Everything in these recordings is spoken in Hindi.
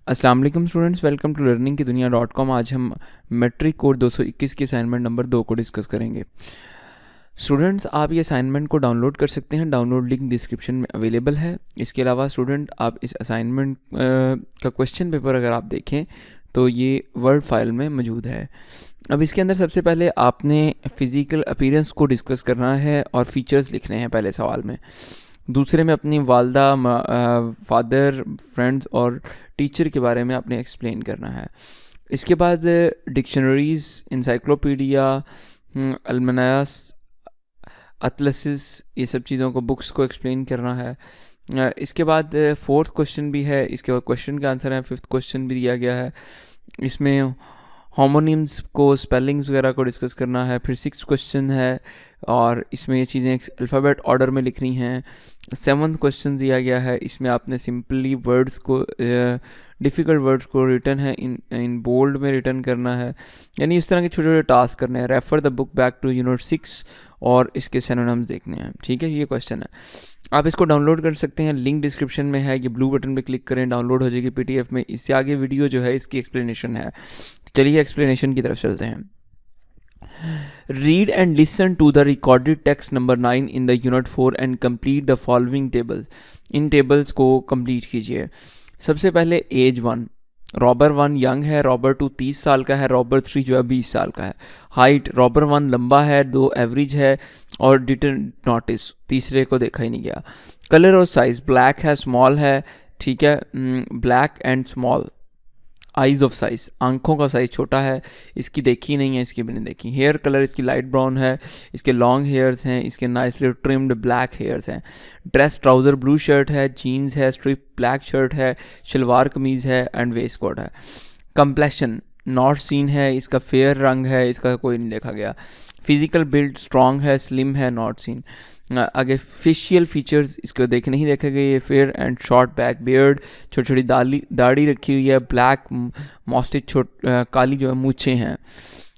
अस्सलाम वालेकुम स्टूडेंट्स, वेलकम टू लर्निंग की दुनिया .com। आज हम मैट्रिक कोड 221 की असाइनमेंट नंबर 2 को डिस्कस करेंगे। स्टूडेंट्स, आप ये असाइनमेंट को डाउनलोड कर सकते हैं, डाउनलोड लिंक डिस्क्रिप्शन में अवेलेबल है। इसके अलावा स्टूडेंट आप इस असाइनमेंट का क्वेश्चन पेपर अगर आप देखें तो ये वर्ड फाइल में मौजूद है। अब इसके अंदर सबसे पहले आपने फ़िज़िकल अपीयरेंस को डिस्कस करना है और फीचर्स लिखने हैं पहले सवाल में। दूसरे में अपनी वालदा, फादर, फ्रेंड्स और टीचर के बारे में आपने एक्सप्लेन करना है। इसके बाद डिक्शनरीज़, इंसाइक्लोपीडिया, अलमनास, अतलसिस, ये सब चीज़ों को, बुक्स को एक्सप्लेन करना है। इसके बाद फोर्थ क्वेश्चन भी है, इसके बाद क्वेश्चन का आंसर है। फिफ्थ क्वेश्चन भी दिया गया है, इसमें होमोनिम्स को, स्पेलिंग्स वगैरह को डिस्कस करना है। फिर सिक्स क्वेश्चन है और इसमें ये चीज़ें अल्फ़ाबेट ऑर्डर में लिखनी हैं। सेवन्थ क्वेश्चन दिया गया है, इसमें आपने सिंपली वर्ड्स को, डिफ़िकल्ट वर्ड्स को रिटर्न है इन बोल्ड में रिटर्न करना है। यानी इस तरह के छोटे छोटे टास्क करने हैं। Refer the book back to unit 6 और इसके सिनोनिम्स देखने हैं। ठीक है, ये क्वेश्चन है। आप इसको डाउनलोड कर सकते हैं, लिंक डिस्क्रिप्शन में है। ये ब्लू बटन पे क्लिक करें, डाउनलोड हो जाएगी PDF में। इससे आगे वीडियो जो है इसकी एक्सप्लेनेशन है। चलिए एक्सप्लेनेशन की तरफ चलते हैं। Read and listen to the recorded text number 9 in the unit 4 and complete the following tables. In tables को complete कीजिए। सबसे पहले एज 1, रॉबर 1 यंग है, रॉबर 2 30 साल का है, रॉबर 3 जो है 20 साल का है। हाइट, रॉबर 1 लंबा है, 2 एवरेज है और डिडंट नोटिस, तीसरे को देखा ही नहीं गया। कलर और साइज, ब्लैक है, स्मॉल है, ठीक है, black and small. Eyes of size, आंखों का साइज़ छोटा है, इसकी देखी नहीं है, इसकी भी नहीं देखी। हेयर कलर इसकी लाइट ब्राउन है, इसके लॉन्ग हेयर्स हैं, इसके नाइसली ट्रिम्ड ब्लैक हेयर्स हैं। ड्रेस, ट्राउज़र ब्लू शर्ट है, जीन्स है, स्ट्रिप ब्लैक शर्ट है, शलवार कमीज़ है एंड वेस्ट कोट है। कंप्लेक्शन नॉट सीन है, इसका फेयर रंग है, इसका कोई नहीं देखा गया। फिजिकल बिल्ड स्ट्रॉन्ग है, स्लिम है, नॉट सीन। आगे फेशियल फीचर्स इसको नहीं देखे गए। ये fair and short back beard, छोटी छोटी दाढ़ी रखी हुई है, ब्लैक मॉस्टिच, काली जो है मूछें हैं।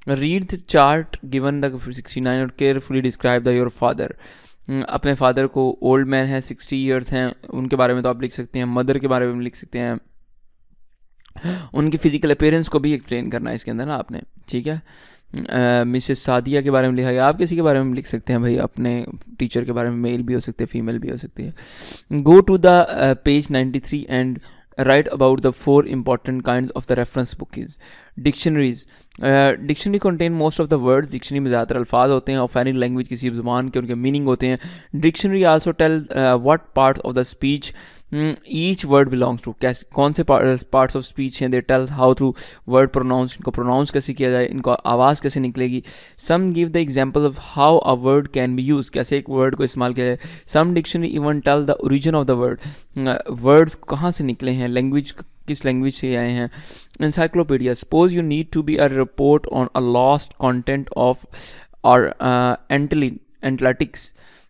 Read the chart given the 69 और carefully describe the your father. अपने फादर को, ओल्ड मैन है, 60 ईयर्स हैं, उनके बारे में तो आप लिख सकते हैं। मदर के बारे में लिख सकते हैं, उनकी फ़िज़िकल अपीयरेंस को भी एक्सप्लेन करना है इसके अंदर ना आपने। ठीक है, मिसेस सादिया के बारे में लिखा गया। आप किसी के बारे में लिख सकते हैं भाई, अपने टीचर के बारे में, मेल भी हो सकते हैं, फीमेल भी हो सकती है। Go to the page 93 and write about the 4 important kinds of the reference book is dictionaries. Dictionary contain most of the words, dictionary में ज़्यादातर अल्फाज होते हैं ऑफ एनी लैंग्वेज, किसी ज़ुबान के उनके मीनिंग होते हैं। Dictionary also tell what parts of the speech each word belongs to, कैसे कौन से पार्ट्स ऑफ स्पीच हैं। They tell how to word pronounce, इनको प्रोनाउंस कैसे किया जाए, इनको आवाज़ कैसे निकलेगी। Some give the example of how a word can be use, कैसे एक वर्ड को इस्तेमाल किया जाए। Some dictionary even tell the origin of the word, words कहाँ से निकले हैं, लैंग्वेज किस लैंग्वेज से आए हैं। Encyclopedia, suppose you need to be a report on a lost content of or analytics.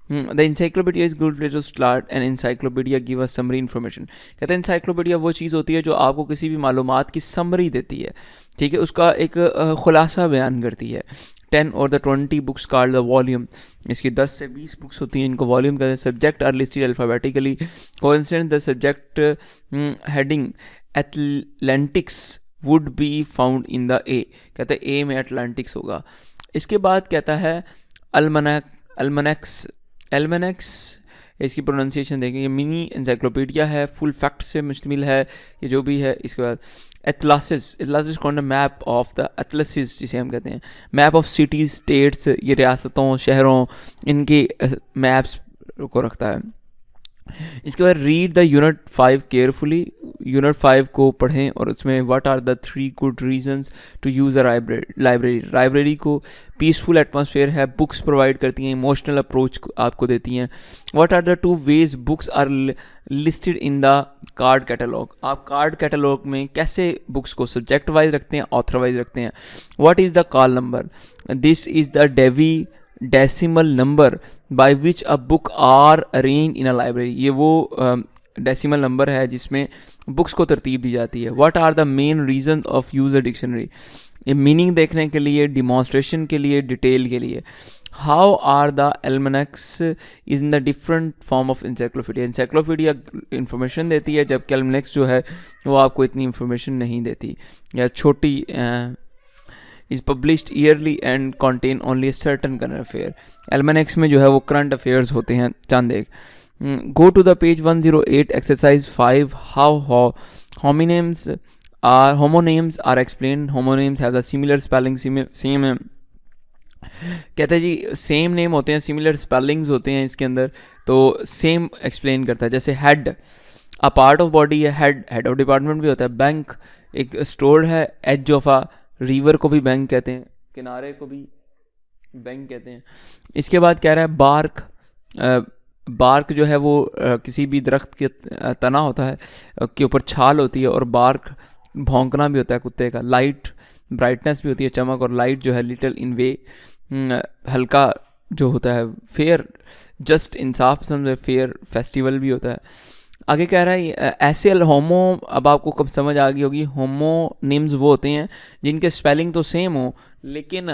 The encyclopedia is good way to start, and encyclopedia give us summary information. कहते हैं encyclopedia वो चीज़ होती है जो आपको किसी भी मालूमात की समरी देती है, ठीक है, उसका एक खुलासा बयान करती है। 10 और the 20 books called the volume, इसकी 10 से 20 बुक्स होती हैं, इनको वॉल्यूम कहते हैं। Subject are listed alphabetically, coincident the subject heading Atlantics would be found in the A, कहते हैं ए में एटलांटिक्स होगा। इसके बाद कहता है एल्मनेक्स, इसकी प्रोनाउंसिएशन देखेंगे। मिनी एनसाइक्लोपीडिया है, फुल फैक्ट से मुश्तमिल है, ये जो भी है। इसके बाद एटलासिस कौन है, मैप ऑफ द एटलसिस जिसे हम कहते हैं, मैप ऑफ सिटीज स्टेट्स, ये रियासतों शहरों इनके मैप्स को रखता है। इसके बाद read the unit 5 carefully, unit 5 को पढ़ें और उसमें what are the 3 good reasons to use a library को पीसफुल एटमॉस्फेयर है, बुक्स प्रोवाइड करती हैं, इमोशनल अप्रोच आपको देती हैं। What are the 2 ways books are listed in the card catalogue, आप कार्ड कैटलॉग में कैसे बुक्स को सब्जेक्ट वाइज रखते हैं, ऑथर वाइज रखते हैं। What is the call number, this is the decimal number by which a book are arrange in a library, ये वो डेसिमल नंबर है जिसमें बुक्स को तरतीब दी जाती है। What are the main reason of use a dictionary, ये मीनिंग देखने के लिए, डिमॉन्स्ट्रेशन के लिए, डिटेल के लिए। How are the almanacs is in the different form of encyclopedia. Encyclopedia information देती है, जबकि एल्मनेक्स जो है वो आपको इतनी इंफॉर्मेशन नहीं देती, या छोटी is published yearly and contain only certain current affair. Almanacs में जो है वो करंट अफेयर्स होते हैं चंद एक। Go to the page 108 exercise 5 how homonyms are explain. Homonyms have the similar spelling, same है, कहते हैं जी सेम नेम होते हैं, सिमिलर स्पेलिंग्स होते हैं इसके अंदर, तो सेम एक्सप्लेन करता है। जैसे head a part of body है, हेड ऑफ डिपार्टमेंट भी होता है। बैंक एक स्टोर है, एज ऑफ अ रिवर को भी बैंक कहते हैं, किनारे को भी बैंक कहते हैं। इसके बाद कह रहा है बार्क, बार्क जो है वो किसी भी दरख्त के तना होता है के ऊपर छाल होती है, और बार्क भौंकना भी होता है कुत्ते का। लाइट ब्राइटनेस भी होती है, चमक, और लाइट जो है लिटिल इन वे, हल्का जो होता है। फेयर जस्ट इंसाफ पसंद है, फेयर फेस्टिवल भी होता है। आगे कह रहा है ऐसे होमो, अब आपको कब समझ आ गई होगी, होमोनिम्स वो होते हैं जिनके स्पेलिंग तो सेम हो लेकिन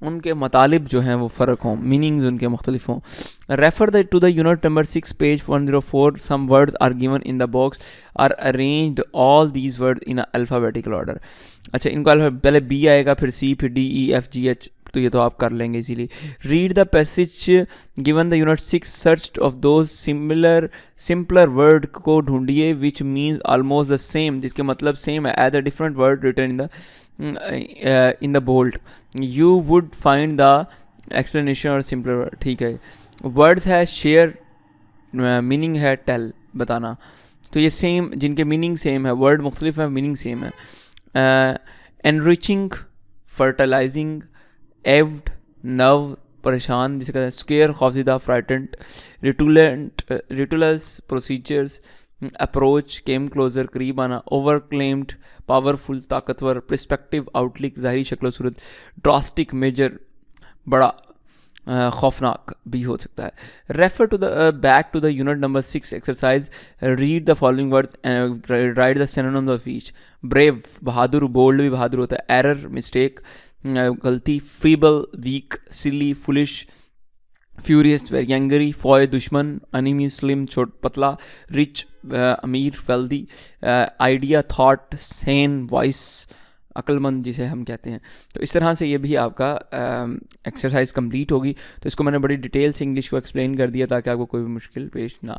उनके मतलब जो हैं वो फ़र्क हों, मीनिंग्स उनके मुख्तलिफ हों। Refer to the unit number 6 page 104 some words are given in the box are arranged all these word in alphabetical order. अच्छा, इनको पहले बी आएगा, फिर सी, फिर D, E, F, G, H, तो ये तो आप कर लेंगे इसीलिए। Read the passage given the unit 6 search of those simpler word को ढूंढिए which means almost the same, जिसके मतलब सेम है, as a different word written in the bold you would find the explanation और सिंपलर वर्ड। ठीक है, वर्ड्स है शेयर, मीनिंग है टेल, बताना, तो ये सेम, जिनके मीनिंग सेम है, वर्ड मुख्तलिफ है, मीनिंग सेम है। एनरिचिंग, फर्टिलाइजिंग, एव्ड, नव, परेशान जिसे कहते हैं, स्केयर खौफजदा, फ्राइटेंड, रिटुलस, प्रोसीजर्स, अप्रोच, केम क्लोजर, करीब आना, ओवर क्लेम्ड, पावरफुल, ताकतवर, प्रस्पेक्टिव, आउटलुक, ज़ाहिरी शक्ल सूरत, ड्रास्टिक, मेजर, बड़ा, खौफनाक भी हो सकता है। Refer to the back to the unit number 6 exercise, read the following words and write the synonyms of each. Brave, बहादुर, बोल्ड भी बहादुर होता है। एरर, मिस्टेक, गलती। Feeble, weak, silly, foolish, furious, very angry. Foe, दुश्मन। अनिमी, स्लिम, छोट, पतला। रिच, अमीर, wealthy. Idea, thought. Sane, wise, अक्लमंद जिसे हम कहते हैं। तो इस तरह से ये भी आपका एक्सरसाइज कंप्लीट होगी। तो इसको मैंने बड़ी डिटेल से इंग्लिश को एक्सप्लेन कर दिया ताकि आपको कोई भी मुश्किल पेश ना